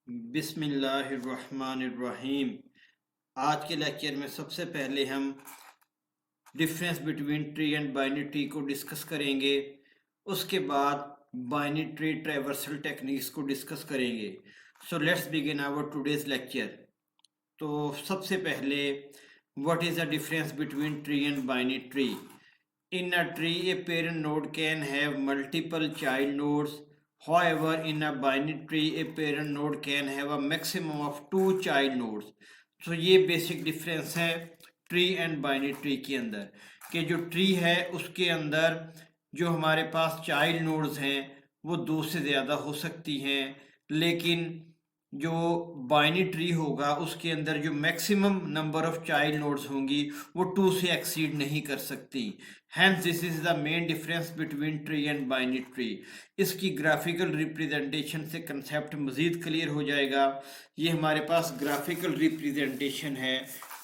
बिस्मिल्लाहिर्रहमानिर्रहीम। आज के लेक्चर में सबसे पहले हम difference between tree and binary tree को डिस्कस करेंगे। उसके बाद बाइनरी ट्री ट्रैवर्सल टेक्निक्स को डिस्कस करेंगे। So let's begin our today's lecture. तो सबसे पहले what is the difference between tree and binary tree? In a tree, a parent node can have multiple child nodes. However, in a binary tree, a parent node can have a maximum of 2 child nodes. तो ये basic difference है tree and binary tree के अंदर, कि जो tree है उसके अंदर जो हमारे पास चाइल्ड नोड्स हैं वो 2 से ज़्यादा हो सकती हैं, लेकिन जो बाइनरी ट्री होगा उसके अंदर जो maximum number of child nodes होंगी वो 2 से एक्सीड नहीं कर सकती। Hence this is the main difference between tree and binary tree. इसकी ग्राफिकल रिप्रेजेंटेशन से कंसेप्ट मज़ीद क्लियर हो जाएगा। ये हमारे पास ग्राफिकल रिप्रेजेंटेशन है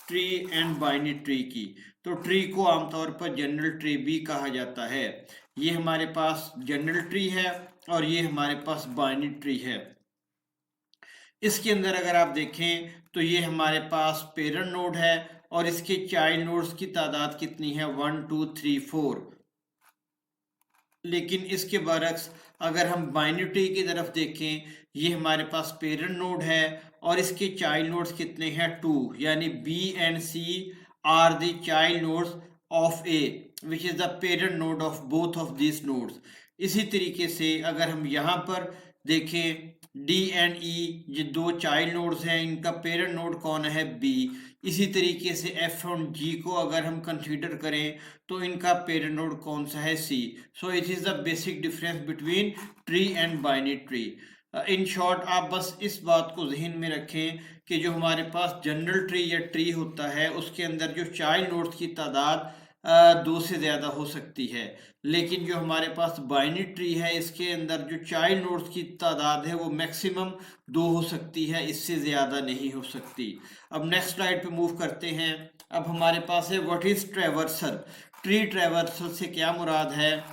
ट्री एंड बाइनरी ट्री की। तो ट्री को आमतौर पर जनरल ट्री भी कहा जाता है। ये हमारे पास जनरल ट्री है और ये हमारे पास बाइनरी ट्री है। इसके अंदर अगर आप देखें तो ये हमारे पास पेरेंट नोड है और इसके चाइल्ड नोड्स की तादाद कितनी है? 1 2 3 4। लेकिन इसके बरक्स अगर हम बाइनरी ट्री की तरफ देखें, ये हमारे पास पेरेंट नोड है और इसके चाइल्ड नोड्स कितने हैं? 2, यानी B and C are the child nodes of A which is the parent node of both of this nodes. इसी तरीके से अगर हम यहाँ पर देखें डी एंड ई, ये 2 चाइल्ड नोड्स हैं, इनका पेरेंट नोड कौन है? बी। इसी तरीके से एफ और जी को अगर हम कंसीडर करें तो इनका पेरेंट नोड कौन सा है? C. So it is the basic difference between tree and binary tree. In short आप बस इस बात को जहन में रखें कि जो हमारे पास जनरल ट्री या ट्री होता है उसके अंदर जो चाइल्ड नोड्स की तादाद 2 से ज़्यादा हो सकती है, लेकिन जो हमारे पास बाइनरी ट्री है इसके अंदर जो चाइल्ड नोड्स की तादाद है वो मैक्सिमम 2 हो सकती है, इससे ज़्यादा नहीं हो सकती। अब नेक्स्ट स्लाइड पे मूव करते हैं। अब हमारे पास है what is traversal. Tree traversal से क्या मुराद है?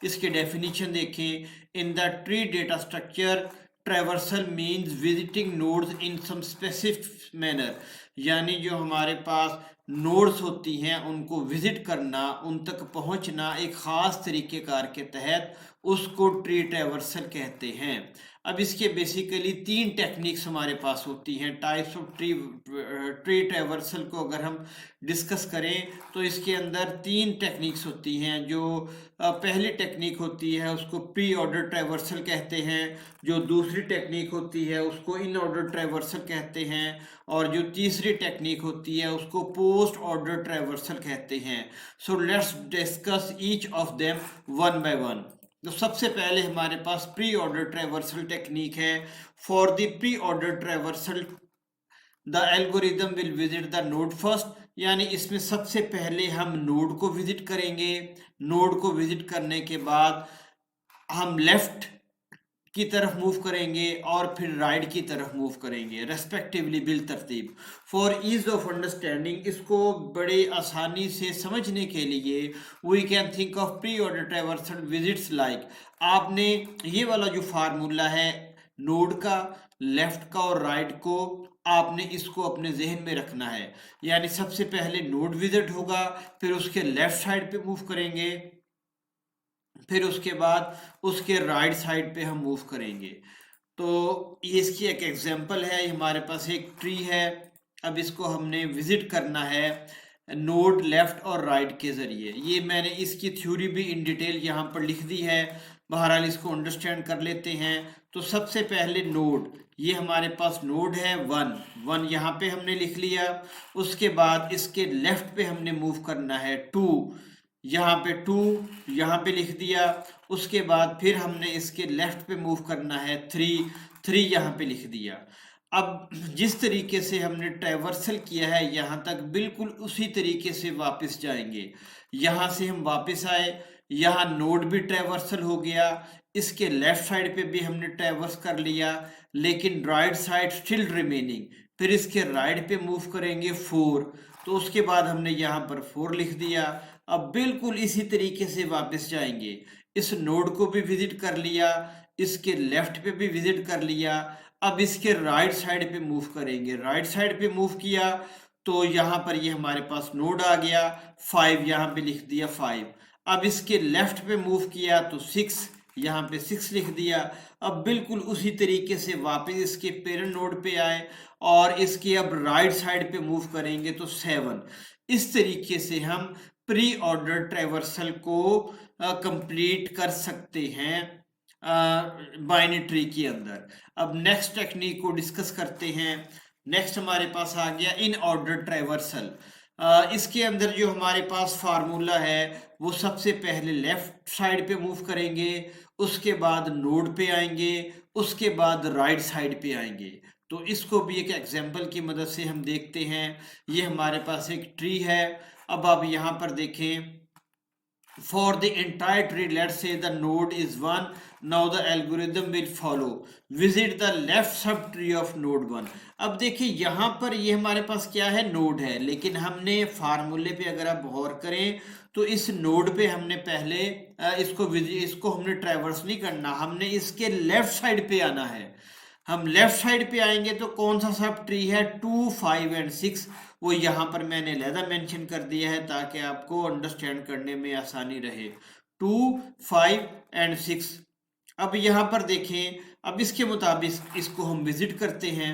इसके डेफिनेशन देखें। In the tree data structure traversal means visiting nodes in some specific manner, यानी जो हमारे पास नोड्स होती हैं उनको विजिट करना, उन तक पहुंचना एक ख़ास तरीक़ेकार के तहत, उसको ट्री ट्रैवर्सल कहते हैं। अब इसके बेसिकली 3 टेक्निक्स हमारे पास होती हैं। टाइप्स ऑफ ट्री ट्रैवर्सल को अगर हम डिस्कस करें तो इसके अंदर 3 टेक्निक्स होती हैं। जो पहली टेक्निक होती है उसको प्री ऑर्डर ट्रैवर्सल कहते हैं, जो दूसरी टेक्निक होती है उसको इन ऑर्डर ट्रैवर्सल कहते हैं, और जो तीसरी टेक्निक होती है उसको पोस्ट ऑर्डर ट्रैवर्सल कहते हैं। So let's discuss each of them one by one. तो सबसे पहले हमारे पास प्री ऑर्डर ट्रैवर्सल टेक्निक है। For the pre order traversal the algorithm will visit the node first, यानी इसमें सबसे पहले हम नोड को विजिट करेंगे। नोड को विजिट करने के बाद हम लेफ्ट की तरफ मूव करेंगे और फिर राइट की तरफ मूव करेंगे रेस्पेक्टिवली बिल तरतीब। फॉर ईज ऑफ अंडरस्टैंडिंग, इसको बड़े आसानी से समझने के लिए we can think of pre order traversal visits like, आपने ये वाला जो फार्मूला है नोड का, लेफ्ट का और राइट को, आपने इसको अपने जहन में रखना है। यानी सबसे पहले नोड विजिट होगा, फिर उसके लेफ्ट साइड पे मूव करेंगे, फिर उसके बाद उसके राइट साइड पे हम मूव करेंगे। तो ये इसकी एक एग्जांपल है। हमारे पास एक ट्री है, अब इसको हमने विजिट करना है नोड लेफ्ट और राइट के ज़रिए। ये मैंने इसकी थ्योरी भी इन डिटेल यहाँ पर लिख दी है, बहरहाल इसको अंडरस्टैंड कर लेते हैं। तो सबसे पहले नोड, ये हमारे पास नोड है 1 यहाँ पे हमने लिख लिया। उसके बाद इसके लेफ्ट पे हमने मूव करना है 2, यहाँ पे 2 यहाँ पे लिख दिया। उसके बाद फिर हमने इसके लेफ्ट पे मूव करना है 3 यहाँ पे लिख दिया। अब जिस तरीके से हमने ट्रैवर्सल किया है यहाँ तक, बिल्कुल उसी तरीके से वापस जाएंगे। यहाँ से हम वापस आए, यहाँ नोड भी ट्रैवर्सल हो गया, इसके लेफ्ट साइड पे भी हमने ट्रैवर्स कर लिया, लेकिन राइट साइड स्टिल रिमेनिंग। फिर इसके राइट पे मूव करेंगे 4, तो उसके बाद हमने यहाँ पर 4 लिख दिया। अब बिल्कुल इसी तरीके से वापस जाएंगे, इस नोड को भी विजिट कर लिया, इसके लेफ्ट पे भी विजिट कर लिया। अब इसके राइट साइड पे मूव करेंगे, राइट साइड पे मूव किया तो यहाँ पर ये हमारे पास नोड आ गया, 5 यहाँ पे लिख दिया 5। अब इसके लेफ्ट पे मूव किया तो 6, यहाँ पे 6 लिख दिया। अब बिल्कुल उसी तरीके से वापस इसके पेरेंट नोड पे आए और इसके अब राइट साइड पे मूव करेंगे तो 7। इस तरीके से हम प्री ऑर्डर ट्रैवर्सल को कंप्लीट कर सकते हैं बाइनरी ट्री के अंदर। अब नेक्स्ट टेक्निक को डिस्कस करते हैं। नेक्स्ट हमारे पास आ गया इन ऑर्डर ट्रैवर्सल। इसके अंदर जो हमारे पास फार्मूला है वो सबसे पहले लेफ्ट साइड पे मूव करेंगे, उसके बाद नोड पे आएंगे, उसके बाद राइट साइड पे आएंगे। तो इसको भी एक एग्जांपल की मदद से हम देखते हैं। ये हमारे पास एक ट्री है। अब आप यहाँ पर देखें, for the entire tree, let's say the node is 1, now the algorithm will follow visit the left subtree of node 1। अब देखिए यहाँ पर ये हमारे पास क्या है, नोड है, लेकिन हमने फार्मूले पे अगर आप गौर करें तो इस नोड पे हमने पहले इसको हमने ट्रैवर्स नहीं करना, हमने इसके लेफ्ट साइड पे आना है। हम लेफ्ट साइड पे आएंगे तो कौन सा सब ट्री है, 2, 5 एंड 6, वो यहाँ पर मैंने अलहदा मेंशन कर दिया है ताकि आपको अंडरस्टैंड करने में आसानी रहे। 2, 5 एंड 6। अब यहाँ पर देखें, अब इसके मुताबिक इसको हम विजिट करते हैं।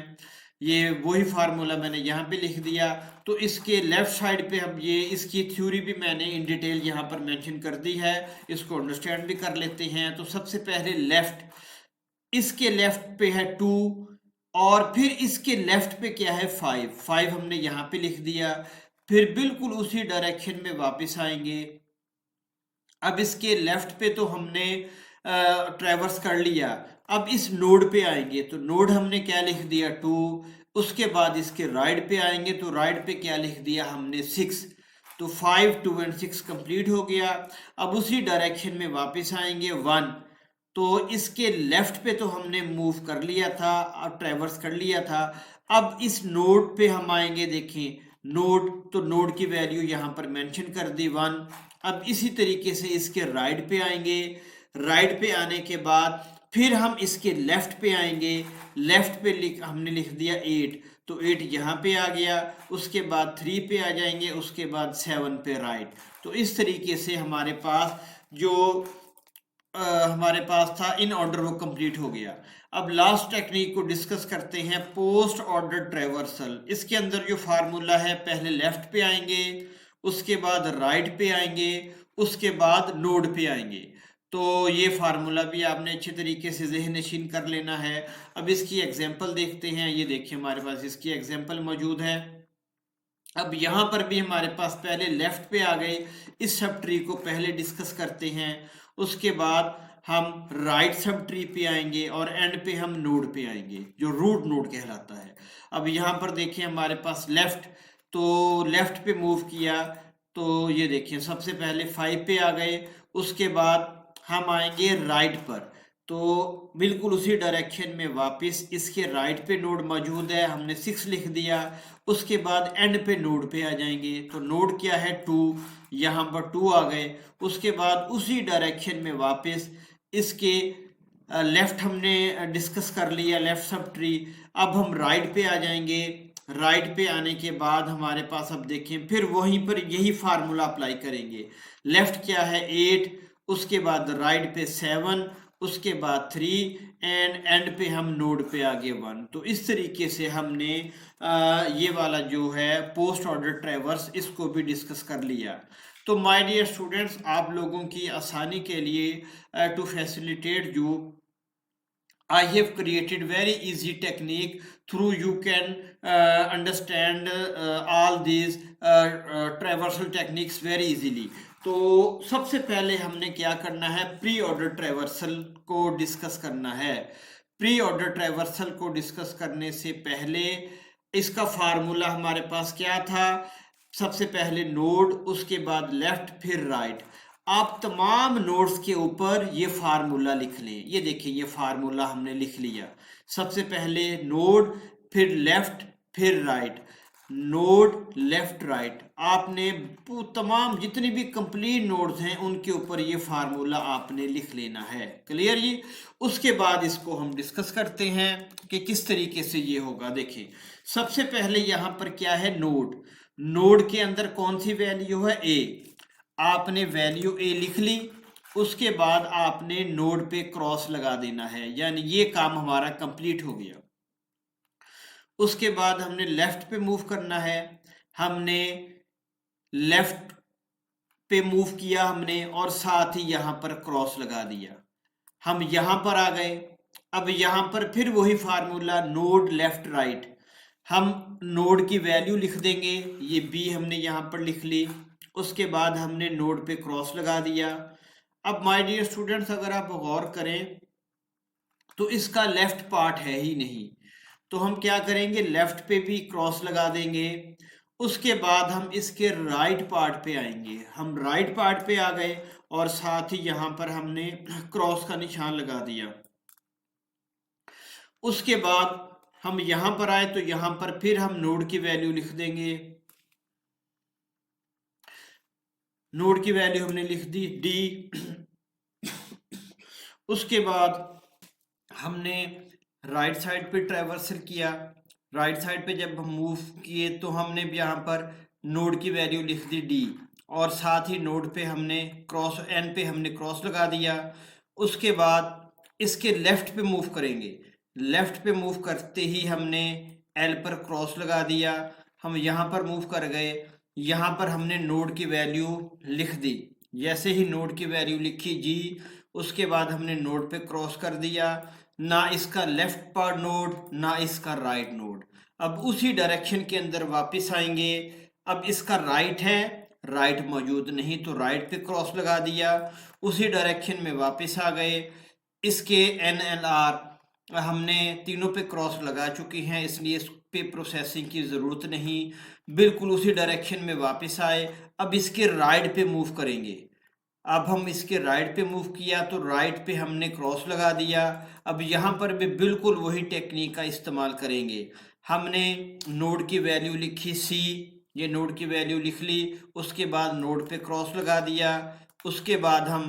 ये वही फार्मूला मैंने यहाँ पे लिख दिया। तो इसके लेफ्ट साइड पे हम ये इसकी थ्योरी भी मैंने इन डिटेल यहाँ पर मेंशन कर दी है, इसको अंडरस्टैंड भी कर लेते हैं। तो सबसे पहले लेफ्ट, इसके लेफ्ट पे है 2 और फिर इसके लेफ्ट पे क्या है, 5 हमने यहाँ पे लिख दिया। फिर बिल्कुल उसी डायरेक्शन में वापस आएंगे। अब इसके लेफ्ट पे तो हमने ट्रैवर्स कर लिया। अब इस नोड पे आएंगे तो नोड हमने क्या लिख दिया, 2। उसके बाद इसके राइट पे आएंगे तो राइट पे क्या लिख दिया हमने, 6। तो 5, 2 एंड 6 कंप्लीट हो गया। अब उसी डायरेक्शन में वापस आएंगे 1। तो इसके लेफ्ट पे तो हमने मूव कर लिया था और ट्रैवर्स कर लिया था। अब इस नोड पे हम आएंगे, देखें नोड, तो नोड की वैल्यू यहाँ पर मेंशन कर दी 1। अब इसी तरीके से इसके राइट पे आएंगे, राइट पे आने के बाद फिर हम इसके लेफ्ट पे आएंगे, लेफ्ट पे हमने लिख दिया 8। तो 8 यहाँ पे आ गया। उसके बाद 3 पे आ जाएंगे, उसके बाद 7 पे राइट। तो इस तरीके से हमारे पास जो हमारे पास था इन ऑर्डर वो कंप्लीट हो गया। अब लास्ट टेक्निक को डिस्कस करते हैं, पोस्ट ऑर्डर ट्रैवर्सल। इसके अंदर जो फार्मूला है, पहले लेफ्ट पे आएंगे, उसके बाद राइट पे आएंगे, उसके बाद नोड पे आएंगे। तो ये फार्मूला भी आपने अच्छे तरीके से ज़हन नशीन कर लेना है। अब इसकी एग्जांपल देखते हैं। ये देखिए हमारे पास इसकी एग्जांपल मौजूद है। अब यहाँ पर भी हमारे पास पहले लेफ्ट पे आ गए, इस सब ट्री को पहले डिस्कस करते हैं। उसके बाद हम राइट सब ट्री पे आएंगे और एंड पे हम नोड पे आएंगे जो रूट नोड कहलाता है। अब यहाँ पर देखिए हमारे पास लेफ्ट, तो लेफ्ट पे मूव किया तो ये देखिए सबसे पहले 5 पे आ गए। उसके बाद हम आएंगे राइट पर, तो बिल्कुल उसी डायरेक्शन में वापस इसके राइट पे नोड मौजूद है, हमने 6 लिख दिया। उसके बाद एंड पे नोड पे आ जाएंगे, तो नोड क्या है, 2, यहाँ पर 2 आ गए। उसके बाद उसी डायरेक्शन में वापस इसके लेफ्ट हमने डिस्कस कर लिया, लेफ्ट सब ट्री। अब हम राइट पे आ जाएंगे, राइट पे आने के बाद हमारे पास अब देखें फिर वहीं पर यही फार्मूला अप्लाई करेंगे। लेफ्ट क्या है, 8, उसके बाद राइट पे 7, उसके बाद 3 एंड पे हम नोड पे आगे 1। तो इस तरीके से हमने ये वाला जो है पोस्ट ऑर्डर ट्रैवर्स, इसको भी डिस्कस कर लिया। तो माय डियर स्टूडेंट्स, आप लोगों की आसानी के लिए to facilitate you, I have created very easy technique through you can understand all these traversal techniques very easily। तो सबसे पहले हमने क्या करना है, प्री ऑर्डर ट्रैवर्सल को डिस्कस करना है। प्री ऑर्डर ट्रैवर्सल को डिस्कस करने से पहले इसका फार्मूला हमारे पास क्या था, सबसे पहले नोड, उसके बाद लेफ्ट, फिर राइट। आप तमाम नोड्स के ऊपर ये फार्मूला लिख लें। ये देखिए ये फार्मूला हमने लिख लिया। सबसे पहले नोड, फिर लेफ्ट, फिर राइट। नोड लेफ्ट राइट, आपने तमाम जितनी भी कंप्लीट नोड्स हैं उनके ऊपर ये फार्मूला आपने लिख लेना है। क्लियर जी। उसके बाद इसको हम डिस्कस करते हैं कि किस तरीके से ये होगा। देखिए सबसे पहले यहाँ पर क्या है, नोड, नोड के अंदर कौन सी वैल्यू है, ए, आपने वैल्यू ए लिख ली। उसके बाद आपने नोड पे क्रॉस लगा देना है, यानी ये काम हमारा कंप्लीट हो गया। उसके बाद हमने लेफ्ट पे मूव करना है, हमने लेफ्ट पे मूव किया हमने और साथ ही यहां पर क्रॉस लगा दिया, हम यहां पर आ गए। अब यहां पर फिर वही फार्मूला नोड लेफ्ट राइट, हम नोड की वैल्यू लिख देंगे, ये बी हमने यहां पर लिख ली। उसके बाद हमने नोड पे क्रॉस लगा दिया। अब माय डियर स्टूडेंट्स अगर आप गौर करें तो इसका लेफ्ट पार्ट है ही नहीं, तो हम क्या करेंगे, लेफ्ट पे भी क्रॉस लगा देंगे। उसके बाद हम इसके राइट पार्ट पे आएंगे, हम राइट पार्ट पे आ गए और साथ ही यहां पर हमने क्रॉस का निशान लगा दिया। उसके बाद हम यहां पर आए तो यहां पर फिर हम नोड की वैल्यू लिख देंगे, नोड की वैल्यू हमने लिख दी डी। उसके बाद हमने राइट साइड पे ट्रैवर्सल किया, राइट साइड पे जब हम मूव किए तो हमने यहाँ पर नोड की वैल्यू लिख दी डी और साथ ही नोड पे हमने क्रॉस, एन पे हमने क्रॉस लगा दिया। उसके बाद इसके लेफ्ट पे मूव करेंगे, लेफ्ट पे मूव करते ही हमने एल पर क्रॉस लगा दिया, हम यहाँ पर मूव कर गए, यहाँ पर हमने नोड की वैल्यू लिख दी। जैसे ही नोड की वैल्यू लिखी जी, उसके बाद हमने नोड पे क्रॉस कर दिया, ना इसका लेफ्ट पार्ट नोड ना इसका राइट नोड। अब उसी डायरेक्शन के अंदर वापस आएंगे, अब इसका राइट है, राइट मौजूद नहीं तो राइट पे क्रॉस लगा दिया, उसी डायरेक्शन में वापस आ गए। इसके एन एल आर हमने तीनों पे क्रॉस लगा चुके हैं, इसलिए इस पे प्रोसेसिंग की ज़रूरत नहीं, बिल्कुल उसी डायरेक्शन में वापस आए। अब इसके राइट पे मूव करेंगे, अब हम इसके राइट पे मूव किया तो राइट पे हमने क्रॉस लगा दिया। अब यहाँ पर भी बिल्कुल वही टेक्निक का इस्तेमाल करेंगे, हमने नोड की वैल्यू लिखी सी, ये नोड की वैल्यू लिख ली, उसके बाद नोड पे क्रॉस लगा दिया। उसके बाद हम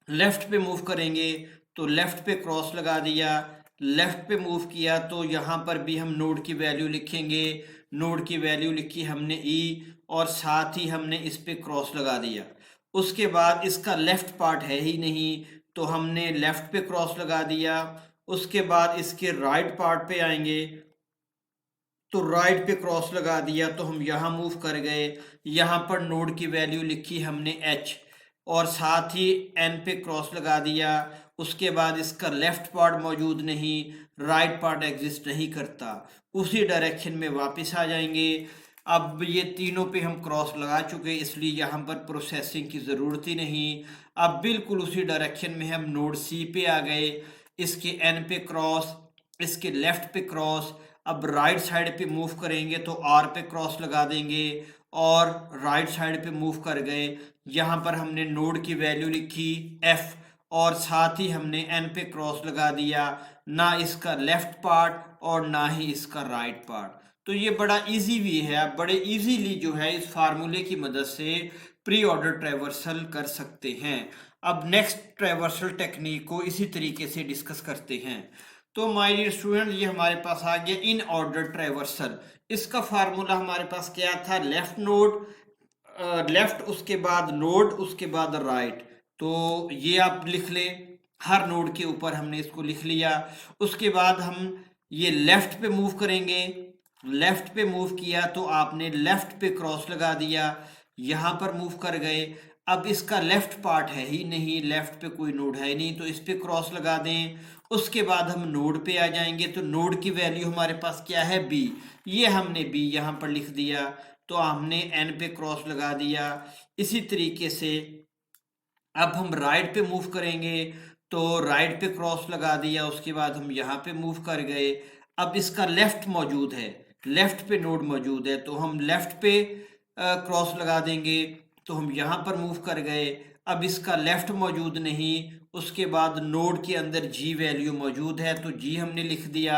लेफ्ट पे मूव करेंगे तो लेफ्ट पे क्रॉस लगा दिया, लेफ्ट पे मूव किया तो यहाँ पर भी हम नोड की वैल्यू लिखेंगे, नोड की वैल्यू लिखी हमने ई और साथ ही हमने इस पे क्रॉस लगा दिया। उसके बाद इसका लेफ्ट पार्ट है ही नहीं तो हमने लेफ्ट पे क्रॉस लगा दिया। उसके बाद इसके राइट पार्ट पे आएंगे तो राइट पे क्रॉस लगा दिया, तो हम यहाँ मूव कर गए, यहाँ पर नोड की वैल्यू लिखी हमने एच और साथ ही एन पे क्रॉस लगा दिया। उसके बाद इसका लेफ्ट पार्ट मौजूद नहीं, राइट पार्ट एग्जिस्ट नहीं करता, उसी डायरेक्शन में वापस आ जाएंगे। अब ये तीनों पे हम क्रॉस लगा चुके इसलिए यहाँ पर प्रोसेसिंग की ज़रूरत ही नहीं। अब बिल्कुल उसी डायरेक्शन में हम नोड सी पे आ गए, इसके एन पे क्रॉस, इसके लेफ्ट पे क्रॉस। अब राइट साइड पे मूव करेंगे तो आर पे क्रॉस लगा देंगे और राइट साइड पे मूव कर गए, यहाँ पर हमने नोड की वैल्यू लिखी एफ और साथ ही हमने एन पे क्रॉस लगा दिया, ना इसका लेफ्ट पार्ट और ना ही इसका राइट पार्ट। तो ये बड़ा इजी भी है, आप बड़े इजीली जो है इस फार्मूले की मदद से प्री ऑर्डर ट्रैवर्सल कर सकते हैं। अब नेक्स्ट ट्रैवर्सल टेक्निक को इसी तरीके से डिस्कस करते हैं। तो माय डियर स्टूडेंट ये हमारे पास आ गया इन ऑर्डर ट्रैवर्सल। इसका फार्मूला हमारे पास क्या था, लेफ्ट नोड, लेफ्ट उसके बाद नोड उसके बाद राइट। तो ये आप लिख लें, हर नोड के ऊपर हमने इसको लिख लिया। उसके बाद हम ये लेफ्ट पे मूव करेंगे, लेफ्ट पे मूव किया तो आपने लेफ्ट पे क्रॉस लगा दिया, यहाँ पर मूव कर गए। अब इसका लेफ्ट पार्ट है ही नहीं, लेफ्ट पे कोई नोड है नहीं तो इस पे क्रॉस लगा दें। उसके बाद हम नोड पे आ जाएंगे तो नोड की वैल्यू हमारे पास क्या है, बी, ये हमने बी यहाँ पर लिख दिया तो हमने एन पे क्रॉस लगा दिया। इसी तरीके से अब हम राइट पे मूव करेंगे तो राइट पे क्रॉस लगा दिया, उसके बाद हम यहाँ पे मूव कर गए। अब इसका लेफ्ट मौजूद है, लेफ्ट पे नोड मौजूद है तो हम लेफ्ट पे क्रॉस लगा देंगे, तो हम यहाँ पर मूव कर गए। अब इसका लेफ्ट मौजूद नहीं, उसके बाद नोड के अंदर जी वैल्यू मौजूद है तो जी हमने लिख दिया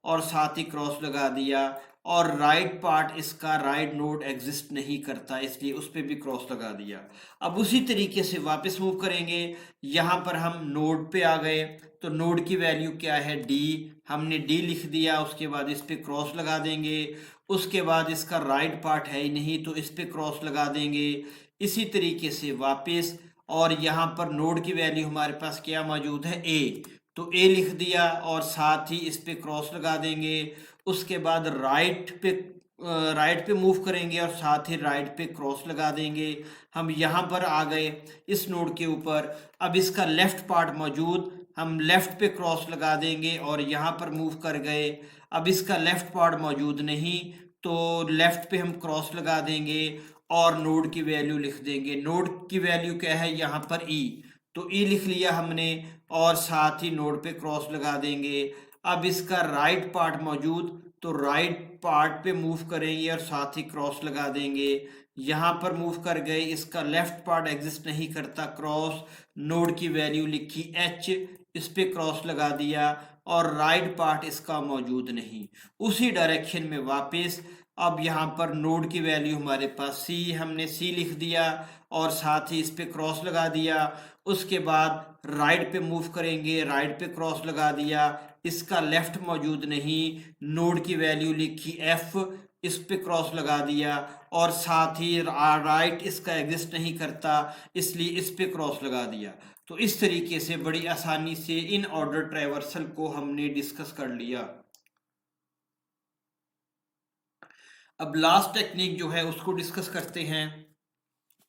और साथ ही क्रॉस लगा दिया और राइट पार्ट इसका राइट नोड एग्जिस्ट नहीं करता, इसलिए उस पर भी क्रॉस लगा दिया। अब उसी तरीके से वापस मूव करेंगे, यहाँ पर हम नोड पे आ गए, तो नोड की वैल्यू क्या है डी, हमने डी लिख दिया, उसके बाद इस पे क्रॉस लगा देंगे, उसके बाद इसका राइट पार्ट है ही नहीं तो इस पे क्रॉस लगा देंगे। इसी तरीके से वापस, और यहाँ पर नोड की वैल्यू हमारे पास क्या मौजूद है ए, तो ए लिख दिया और साथ ही इस पे क्रॉस लगा देंगे। उसके बाद राइट पे मूव करेंगे और साथ ही राइट पे क्रॉस लगा देंगे। हम यहाँ पर आ गए इस नोड के ऊपर, अब इसका लेफ्ट पार्ट मौजूद, हम लेफ्ट पे क्रॉस लगा देंगे और यहाँ पर मूव कर गए, अब इसका लेफ्ट पार्ट मौजूद नहीं तो लेफ्ट पे हम क्रॉस लगा देंगे और नोड की वैल्यू लिख देंगे। नोड की वैल्यू क्या है यहाँ पर ई, तो ई लिख लिया हमने और साथ ही नोड पे क्रॉस लगा देंगे। अब इसका राइट पार्ट मौजूद, तो राइट पार्ट पे मूव करेंगे और साथ ही क्रॉस लगा देंगे। यहाँ पर मूव कर गए, इसका लेफ्ट पार्ट एग्जिस्ट नहीं करता, क्रॉस, नोड की वैल्यू लिखी एच, इस पे क्रॉस लगा दिया और राइट पार्ट इसका मौजूद नहीं। उसी डायरेक्शन में वापस, अब यहाँ पर नोड की वैल्यू हमारे पास सी, हमने सी लिख दिया और साथ ही इस पे क्रॉस लगा दिया। उसके बाद राइट पे मूव करेंगे, राइट पे क्रॉस लगा दिया, इसका लेफ्ट मौजूद नहीं, नोड की वैल्यू लिखी एफ, इस पे क्रॉस लगा दिया और साथ ही राइट इसका एग्जिस्ट नहीं करता, इसलिए इस पे क्रॉस लगा दिया। तो इस तरीके से बड़ी आसानी से इन ऑर्डर ट्रैवर्सल को हमने डिस्कस कर लिया। अब लास्ट टेक्निक जो है उसको डिस्कस करते हैं,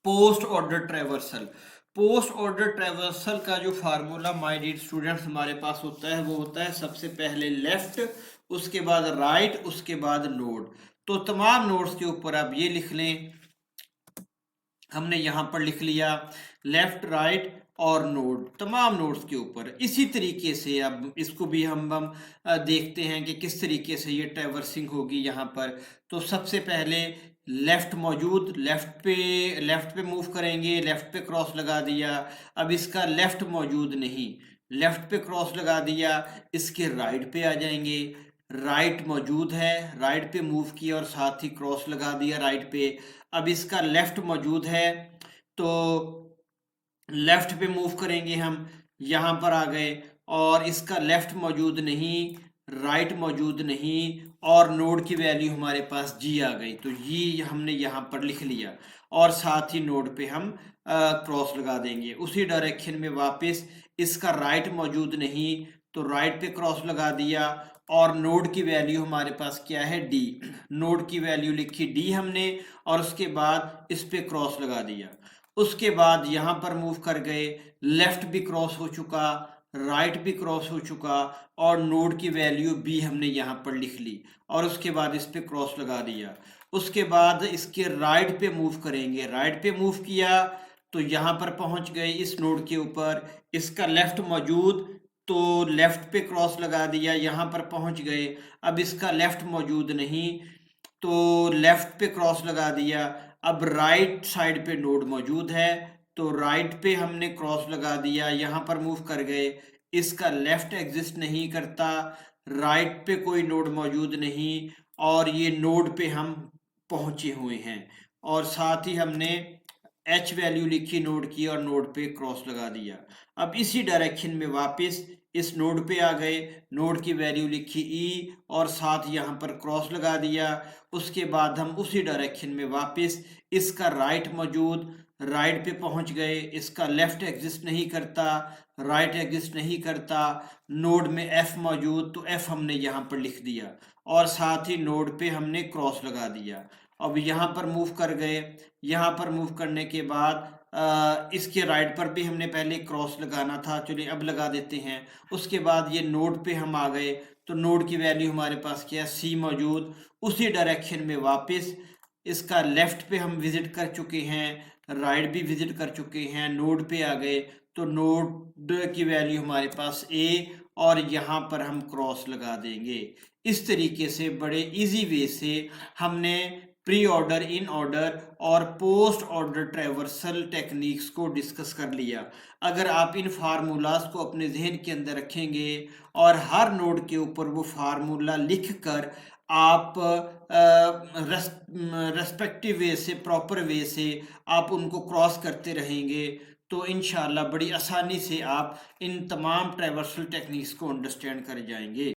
post order traversal. Post order traversal का जो फार्मूला माय डियर स्टूडेंट्स हमारे पास होता है वो होता है सबसे पहले लेफ्ट, उसके बाद राइट, उसके बाद नोड। तो तमाम नोड्स के ऊपर आप ये लिख लें, हमने यहाँ पर लिख लिया लेफ्ट राइट और नोड, तमाम नोड्स के ऊपर। इसी तरीके से अब इसको भी हम देखते हैं कि किस तरीके से ये ट्रैवर्सिंग होगी यहाँ पर। तो सबसे पहले लेफ्ट मौजूद, लेफ्ट पे मूव करेंगे, लेफ्ट पे क्रॉस लगा दिया, अब इसका लेफ्ट मौजूद नहीं, लेफ्ट पे क्रॉस लगा दिया, इसके राइट पे आ जाएंगे, राइट मौजूद है, राइट पे मूव किया और साथ ही क्रॉस लगा दिया राइट पे, अब इसका लेफ्ट मौजूद है तो लेफ्ट पे मूव करेंगे, हम यहाँ पर आ गए और इसका लेफ्ट मौजूद नहीं, राइट मौजूद नहीं और नोड की वैल्यू हमारे पास जी आ गई, तो ये हमने यहाँ पर लिख लिया और साथ ही नोड पे हम क्रॉस लगा देंगे। उसी डायरेक्शन में वापस, इसका राइट मौजूद नहीं तो राइट पे क्रॉस लगा दिया और नोड की वैल्यू हमारे पास क्या है डी, नोड की वैल्यू लिखी डी हमने और उसके बाद इस पे क्रॉस लगा दिया। उसके बाद यहाँ पर मूव कर गए, लेफ्ट भी क्रॉस हो चुका, राइट भी क्रॉस हो चुका और नोड की वैल्यू बी हमने यहाँ पर लिख ली और उसके बाद इस पे क्रॉस लगा दिया। उसके बाद इसके राइट पे मूव करेंगे, राइट पे मूव किया तो यहाँ पर पहुँच गए इस नोड के ऊपर, इसका लेफ्ट मौजूद तो लेफ्ट पे क्रॉस लगा दिया, यहाँ पर पहुँच गए, अब इसका लेफ्ट मौजूद नहीं तो लेफ्ट पे क्रॉस लगा दिया, अब राइट साइड पे नोड मौजूद है तो राइट पे हमने क्रॉस लगा दिया, यहाँ पर मूव कर गए, इसका लेफ्ट एग्जिस्ट नहीं करता, राइट पे कोई नोड मौजूद नहीं और ये नोड पे हम पहुंचे हुए हैं और साथ ही हमने एच वैल्यू लिखी नोड की और नोड पे क्रॉस लगा दिया। अब इसी डायरेक्शन में वापस इस नोड पे आ गए, नोड की वैल्यू लिखी ई और साथ यहाँ पर क्रॉस लगा दिया। उसके बाद हम उसी डायरेक्शन में वापस, इसका राइट मौजूद, राइट पे पहुंच गए, इसका लेफ्ट एग्जिस्ट नहीं करता, राइट एग्जिस्ट नहीं करता, नोड में एफ मौजूद तो एफ हमने यहाँ पर लिख दिया और साथ ही नोड पे हमने क्रॉस लगा दिया। अब यहाँ पर मूव कर गए, यहाँ पर मूव करने के बाद इसके राइट पर भी हमने पहले क्रॉस लगाना था, चलिए अब लगा देते हैं। उसके बाद ये नोड पे हम आ गए तो नोड की वैल्यू हमारे पास क्या है सी मौजूद, उसी डायरेक्शन में वापस इसका लेफ्ट पे हम विजिट कर चुके हैं, राइट भी विजिट कर चुके हैं, नोड पे आ गए तो नोड की वैल्यू हमारे पास ए और यहाँ पर हम क्रॉस लगा देंगे। इस तरीके से बड़े इजी वे से हमने प्री ऑर्डर, इन ऑर्डर और पोस्ट ऑर्डर ट्रैवर्सल टेक्निक्स को डिस्कस कर लिया। अगर आप इन फार्मूलाज को अपने जहन के अंदर रखेंगे और हर नोड के ऊपर वो फार्मूला लिख कर आप रेस्पेक्टिव वे से, प्रॉपर वे से आप उनको क्रॉस करते रहेंगे तो इंशाल्लाह बड़ी आसानी से आप इन तमाम ट्रैवर्सल टेक्निक्स को अंडरस्टैंड कर जाएंगे।